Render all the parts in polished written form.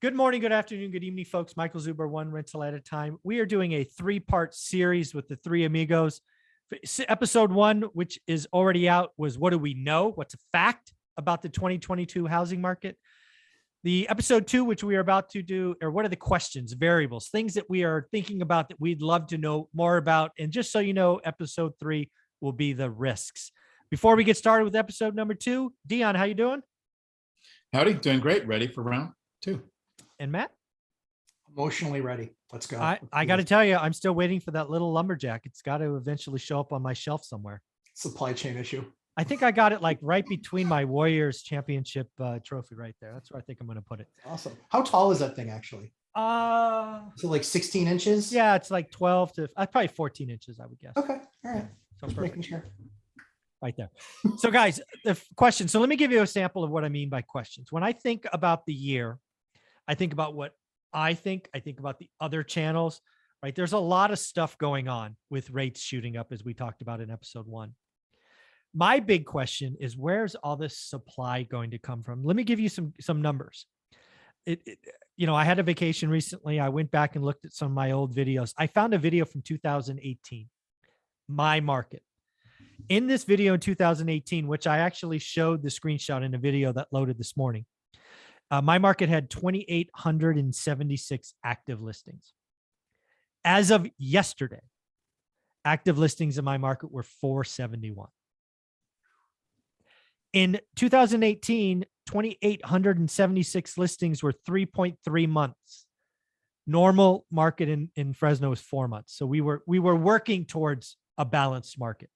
Good morning, good afternoon, good evening, folks. Michael Zuber, one rental at a time. We are doing a three-part series with the three amigos. Episode 1, which is already out, was what do we know? What's a fact about the 2022 housing market? The episode 2, which we are about to do, or what are the questions, variables, things that we are thinking about that we'd love to know more about. And just so you know, episode 3 will be the risks. Before we get started with episode number 2, Dion, how you doing? Howdy, doing great. Ready for round 2. And Matt? Emotionally ready. Let's go. I got to tell you, I'm still waiting for that little lumberjack. It's got to eventually show up on my shelf somewhere. Supply chain issue. I think I got it like right between my Warriors championship trophy right there. That's where I think I'm going to put it. Awesome. How tall is that thing actually? So like 16 inches? Yeah, it's like 12 to probably 14 inches, I would guess. Okay. All right. So Just making sure. Right there. So guys, the question. So let me give you a sample of what I mean by questions. When I think about the year, I think about what I think about the other channels, right? There's a lot of stuff going on with rates shooting up, as we talked about in episode 1. My big question is, where's all this supply going to come from? Let me give you some numbers. I had a vacation recently. I went back and looked at some of my old videos. I found a video from 2018, my market. In this video in 2018, which I actually showed the screenshot in a video that loaded this morning, my market had 2,876 active listings. As of yesterday, active listings in my market were 471. In 2018, 2,876 listings were 3.3 months. Normal market in Fresno is 4 months. So we were working towards a balanced market.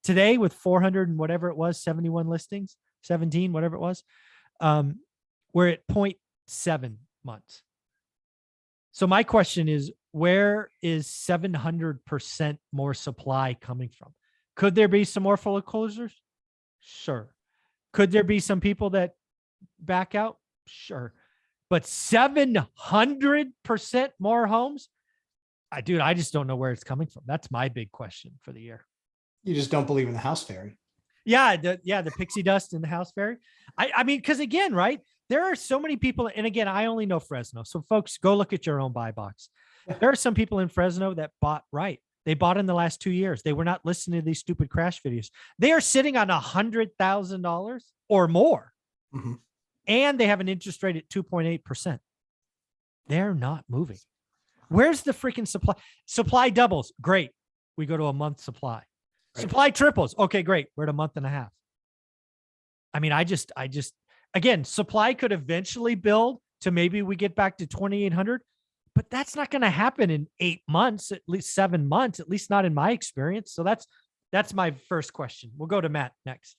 Today, with 400 and whatever it was, 71 listings, 17, whatever it was, we're at 0.7 months. So my question is, where is 700% more supply coming from? Could there be some more foreclosures? Sure. Could there be some people that back out? Sure. But 700% more homes? I just don't know where it's coming from. That's my big question for the year. You just don't believe in the house fairy. Yeah, the pixie dust in the house fairy. I mean, because again, right, there are so many people, and again, I only know Fresno. So folks, go look at your own buy box. There are some people in Fresno that bought right. They bought in the last 2 years. They were not listening to these stupid crash videos. They are sitting on $100,000 or more. Mm-hmm. And they have an interest rate at 2.8%. They're not moving. Where's the freaking supply? Supply doubles. Great. We go to a month supply. Right. Supply triples. Okay, great. We're at a month and a half. I mean, again, supply could eventually build to maybe we get back to 2,800, but that's not going to happen in 8 months, at least 7 months, at least not in my experience. So that's my first question. We'll go to Matt next.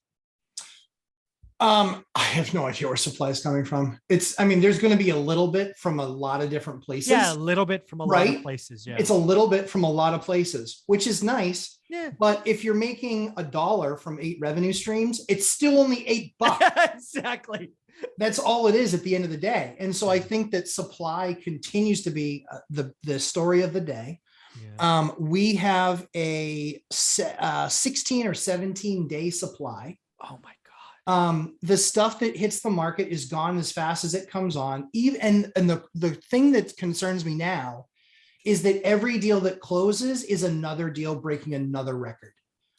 I have no idea where supply is coming from. There's going to be a little bit from a lot of different places. Yeah, a little bit from a lot of places. Yeah, it's a little bit from a lot of places, which is nice. Yeah. But if you're making $1 from 8 revenue streams, it's still only $8. Exactly. That's all it is at the end of the day. And so I think that supply continues to be the story of the day. Yeah. We have a 16 or 17 day supply. Oh my God. The stuff that hits the market is gone as fast as it comes on. And the thing that concerns me now is that every deal that closes is another deal breaking another record.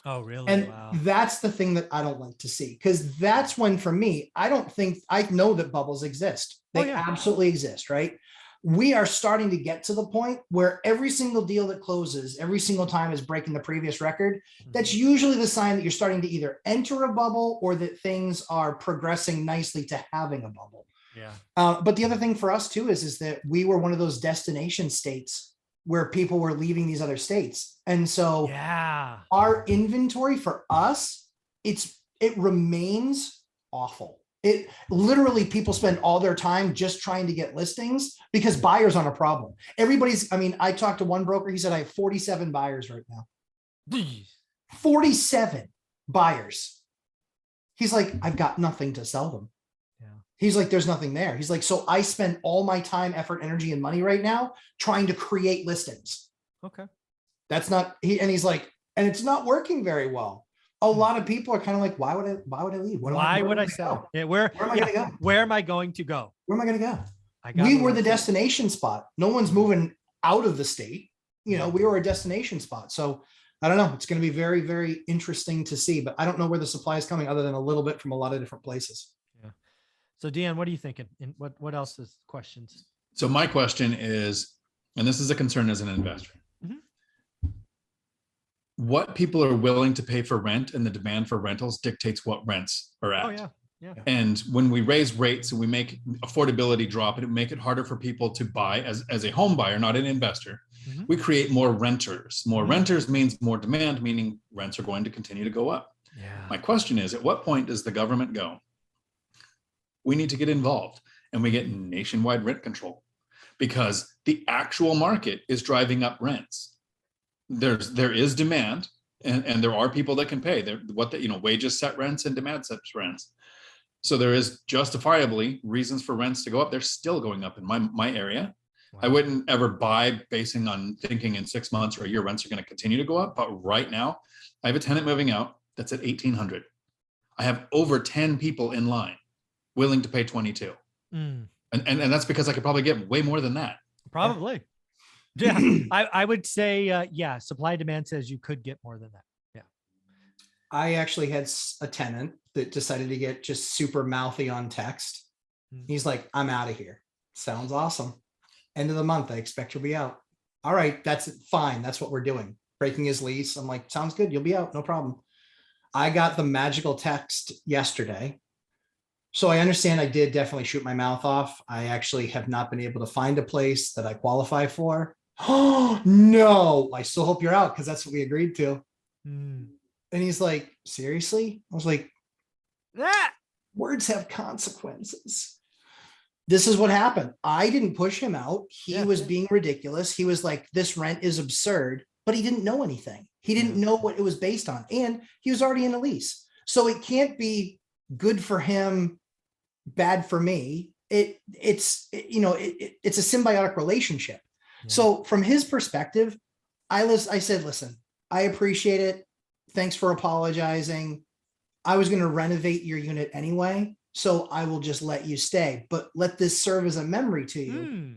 Oh, really? And wow. That's the thing that I don't like to see, because that's when, for me, I know that bubbles exist. They absolutely exist, right? We are starting to get to the point where every single deal that closes every single time is breaking the previous record. Mm-hmm. That's usually the sign that you're starting to either enter a bubble or that things are progressing nicely to having a bubble. Yeah. But the other thing for us too is that we were one of those destination states where people were leaving these other states. And so our inventory for us, it remains awful. It literally, people spend all their time just trying to get listings because buyers aren't a problem. I talked to one broker. He said, I have 47 buyers right now. 47 buyers. He's like, I've got nothing to sell them. Yeah. He's like, there's nothing there. He's like, so I spend all my time, effort, energy, and money right now trying to create listings. Okay. He's like, and it's not working very well. A lot of people are kind of like, why would I leave? Why would I sell? Yeah, where am I going to go? Where am I going to go? we were the destination spot. No one's moving out of the state. You know, we were a destination spot. So I don't know. It's going to be very, very interesting to see, but I don't know where the supply is coming other than a little bit from a lot of different places. Yeah. So Deanne, what are you thinking? And what else is questions? So my question is, and this is a concern as an investor, what people are willing to pay for rent and the demand for rentals dictates what rents are at. Oh yeah. Yeah. And when we raise rates and we make affordability drop and it make it harder for people to buy as a home buyer, not an investor, we create more renters. More renters means more demand, meaning rents are going to continue to go up. Yeah. My question is, at what point does the government go, we need to get involved and we get nationwide rent control? Because the actual market is driving up rents. There is demand and there are people that can pay. Wages set rents and demand sets rents. So there is justifiably reasons for rents to go up. They're still going up in my area. Wow. I wouldn't ever buy basing on thinking in 6 months or a year rents are going to continue to go up. But right now, I have a tenant moving out that's at 1,800. I have over 10 people in line willing to pay 22. And that's because I could probably get way more than that. Probably. Yeah. I would say, supply and demand says you could get more than that. Yeah. I actually had a tenant that decided to get just super mouthy on text. He's like, I'm out of here. Sounds awesome. End of the month, I expect you'll be out. All right, that's fine. That's what we're doing. Breaking his lease. I'm like, sounds good. You'll be out. No problem. I got the magical text yesterday. So I understand I did definitely shoot my mouth off. I actually have not been able to find a place that I qualify for. Oh, no. I still hope you're out because that's what we agreed to. And he's like, seriously? I was like, words have consequences. This is what happened. I didn't push him out. He was being ridiculous. He was like, this rent is absurd, but he didn't know anything. He didn't know what it was based on. And he was already in a lease. So it can't be good for him, bad for me. It's a symbiotic relationship. So from his perspective, I said, listen, I appreciate it. Thanks for apologizing. I was going to renovate your unit anyway, so I will just let you stay, but let this serve as a memory to you.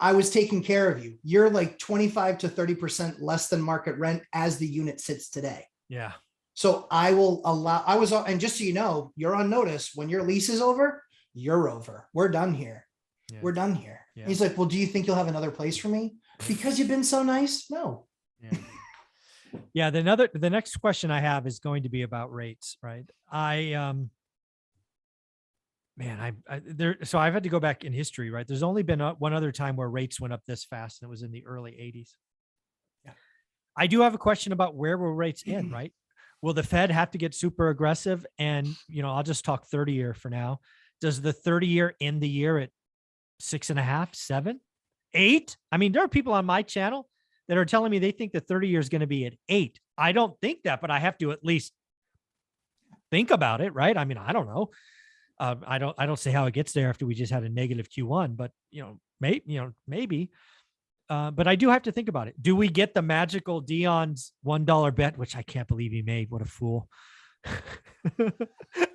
I was taking care of you. You're like 25 to 30% less than market rent as the unit sits today. Yeah. So I will allow, and just so you know, you're on notice. When your lease is over, you're over. We're done here. Yeah. We're done here. Yeah. He's like, well, do you think you'll have another place for me? Because you've been so nice? No. Yeah. Yeah. The next question I have is going to be about rates, right? So I've had to go back in history, right? There's only been one other time where rates went up this fast, and it was in the early 80s. Yeah. I do have a question about where will rates end, right? Will the Fed have to get super aggressive? And, I'll just talk 30-year for now. Does the 30-year end the year at 6.5, 7, 8? I mean, there are people on my channel that are telling me they think the 30-year is going to be at 8. I don't think that, but I have to at least think about it, right? I mean, I don't know. I don't see how it gets there after we just had a negative Q1, but maybe. But I do have to think about it. Do we get the magical Dion's $1 bet, which I can't believe he made? What a fool.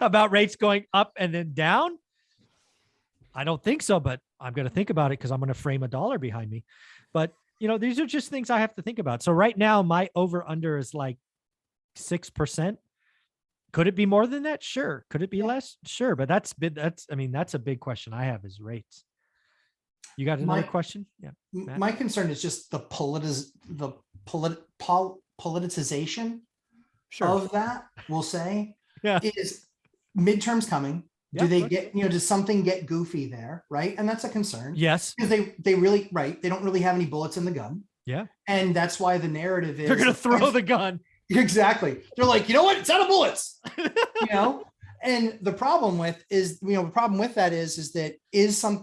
About rates going up and then down? I don't think so, but I'm going to think about it because I'm going to frame $1 behind me. But these are just things I have to think about. So right now my over under is like 6%. Could it be more than that? Sure. Could it be less? Sure. But that's a big question I have is rates. You got another question? Yeah. Matt? My concern is just the politicization of that, we'll say. Yeah. Is midterms coming? Yeah, do they get, does something get goofy there? Right. And that's a concern. Yes. Because they really, right. They don't really have any bullets in the gun. Yeah. And that's why the narrative is they're going to throw the gun. Exactly. They're like, you know what? It's out of bullets, and the problem with that is that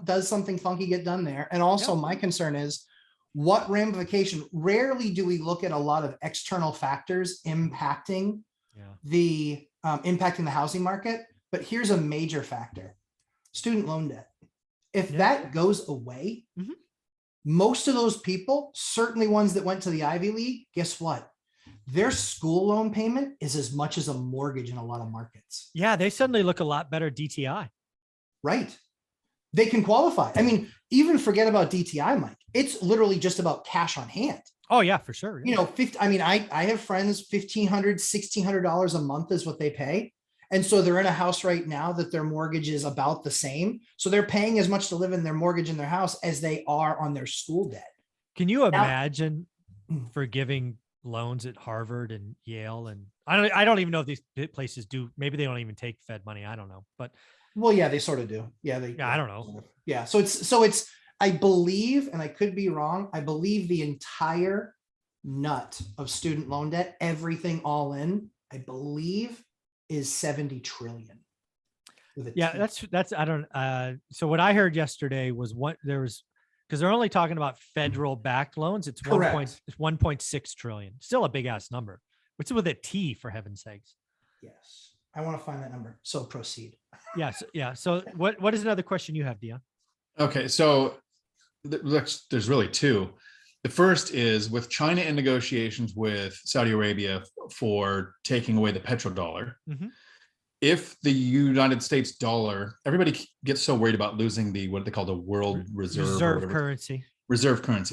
does something funky get done there? And also my concern is what ramification, rarely do we look at a lot of external factors impacting the housing market. But here's a major factor: student loan debt. If that goes away, most of those people, certainly ones that went to the Ivy League, guess what? Their school loan payment is as much as a mortgage in a lot of markets. Yeah, they suddenly look a lot better DTI. Right. they can qualify. I mean, even forget about DTI, Mike. It's literally just about cash on hand. Oh yeah, for sure. Yeah. You know, I have friends, $1,500, $1,600 a month is what they pay. And so they're in a house right now that their mortgage is about the same. So they're paying as much to live in their mortgage in their house as they are on their school debt. Can you imagine forgiving loans at Harvard and Yale? And I don't even know if these places do. Maybe they don't even take Fed money. I don't know. But well, yeah, they sort of do. Yeah, I don't know. Yeah. So it's I believe, and I could be wrong, I believe the entire nut of student loan debt, everything all in, I believe is 70 trillion. Yeah, that's I don't so what I heard yesterday was because they're only talking about federal backed loans. It's 1.6 trillion. Still a big ass number. What's with a T, for heaven's sakes? Yes. I want to find that number. So proceed. Yes. Yeah. So what is another question you have, Dion? Okay. So there's really two. The first is with China in negotiations with Saudi Arabia for taking away the petrodollar. Mm-hmm. If the United States dollar, everybody gets so worried about losing what they call the world reserve currency,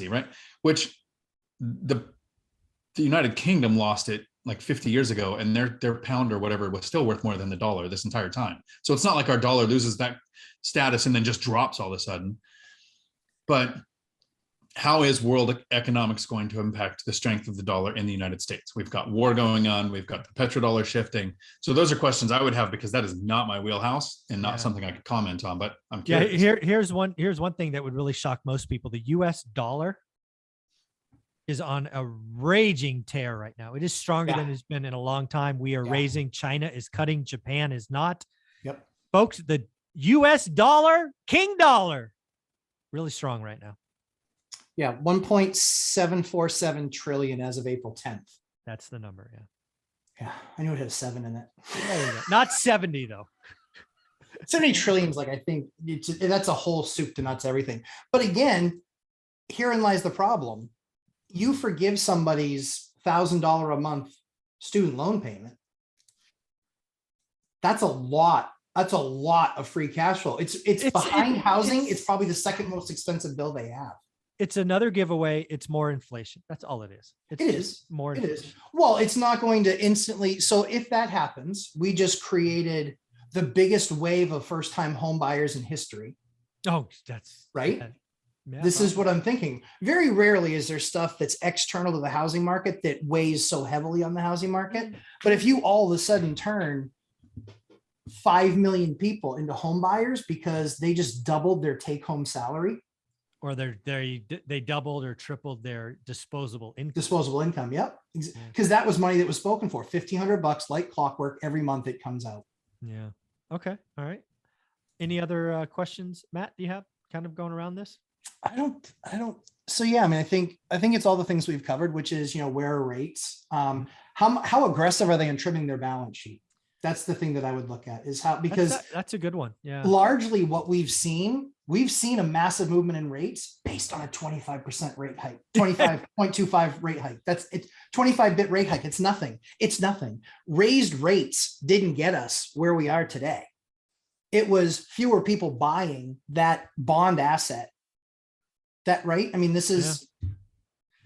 right? Which the United Kingdom lost it like 50 years ago, and their pound or whatever was still worth more than the dollar this entire time. So it's not like our dollar loses that status and then just drops all of a sudden. But how is world economics going to impact the strength of the dollar in the United States? We've got war going on. We've got the petrodollar shifting. So those are questions I would have, because that is not my wheelhouse and not something I could comment on, but I'm curious. Yeah, here's one thing that would really shock most people. The US dollar is on a raging tear right now. It is stronger than it's been in a long time. We are raising. China is cutting. Japan is not. Yep. Folks, the US dollar, king dollar, really strong right now. Yeah, 1.747 trillion as of April 10th. That's the number, yeah. Yeah, I knew it had a 7 in it. Not 70 though. 70 trillions, like I think that's a whole soup to nuts everything. But again, herein lies the problem. You forgive somebody's $1,000 a month student loan payment. That's a lot. That's a lot of free cash flow. It's behind housing. It's probably the second most expensive bill they have. It's another giveaway. It's more inflation. That's all it is. It is more. It is. Well, it's not going to instantly. So if that happens, we just created the biggest wave of first-time home buyers in history. Oh, that's right. Yeah, this is what I'm thinking. Very rarely is there stuff that's external to the housing market that weighs so heavily on the housing market. But if you all of a sudden turn 5 million people into home buyers because they just doubled their take-home salary, or they doubled or tripled their disposable income. Disposable income, yep. Because that was money that was spoken for. $1,500 like clockwork every month it comes out. Yeah. Okay. All right. Any other questions, Matt? Do you have kind of going around this? I don't. So yeah, I mean, I think it's all the things we've covered, which is, where are rates? How aggressive are they in trimming their balance sheet? That's the thing that I would look at, is how, because that's a good one. Yeah. Largely what we've seen a massive movement in rates based on a 25% rate hike, 25.25 rate hike. That's it. 25 bit rate hike. It's nothing. Raised rates didn't get us where we are today. It was fewer people buying that bond asset. That right? I mean, this is,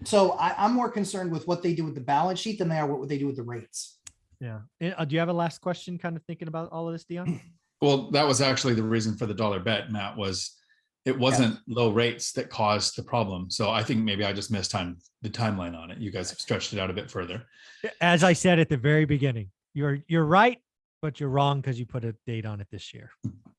so I'm more concerned with what they do with the balance sheet than they are what they do with the rates. Yeah. Do you have a last question kind of thinking about all of this, Dion? Well, that was actually the reason for the dollar bet, Matt, it wasn't low rates that caused the problem. So I think maybe I just missed the timeline on it. You guys have stretched it out a bit further. As I said at the very beginning, you're right, but you're wrong because you put a date on it this year.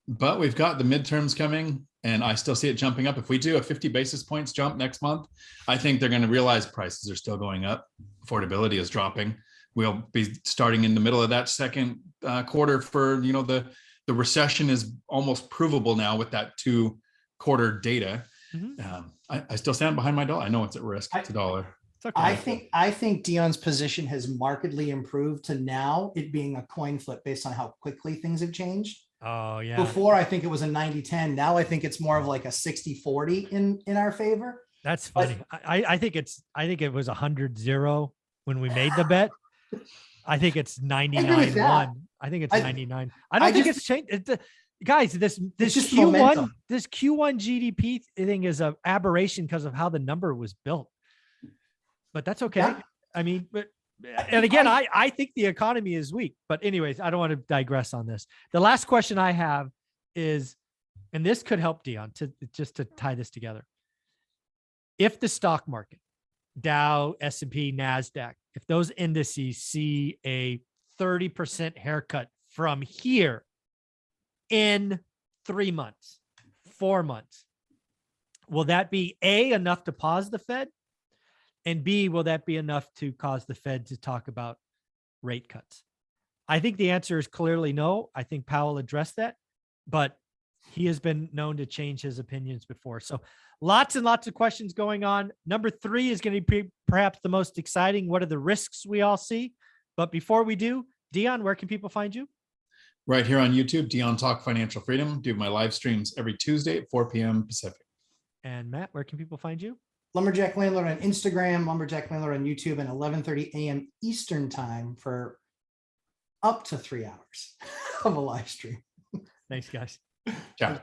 But we've got the midterms coming, and I still see it jumping up. If we do a 50 basis points jump next month, I think they're going to realize prices are still going up. Affordability is dropping. We'll be starting in the middle of that second quarter for, the recession is almost provable now with that 2-quarter data. Mm-hmm. I still stand behind my dollar. I know it's at risk. It's a dollar. Okay. I think Dion's position has markedly improved to now it being a coin flip based on how quickly things have changed. Oh yeah. Before I think it was a 90-10. Now I think it's more of like a 60-40 in our favor. That's funny. But I think it was 100-0 when we made the bet. I think it's 99-1. I think it's 99. I don't think it's changed. guys, this just Q1 momentum. this Q1 GDP thing is an aberration because of how the number was built. But that's okay. Yeah. I mean, and again, I think the economy is weak. But anyways, I don't want to digress on this. The last question I have is, and this could help Dion to tie this together. If the stock market, Dow, S&P, NASDAQ, if those indices see a 30% haircut from here in 3 months, 4 months, will that be A, enough to pause the Fed? And B, will that be enough to cause the Fed to talk about rate cuts? I think the answer is clearly no. I think Powell addressed that, but he has been known to change his opinions before. So lots and lots of questions going on. Number 3 is going to be perhaps the most exciting. What are the risks we all see? But before we do, Dion, where can people find you? Right here on YouTube, Dion Talk Financial Freedom. Do my live streams every Tuesday at 4 p.m. Pacific. And Matt, where can people find you? Lumberjack Landlord on Instagram, Lumberjack Landlord on YouTube, and 11:30 a.m. Eastern time for up to 3 hours of a live stream. Thanks, guys. Ciao.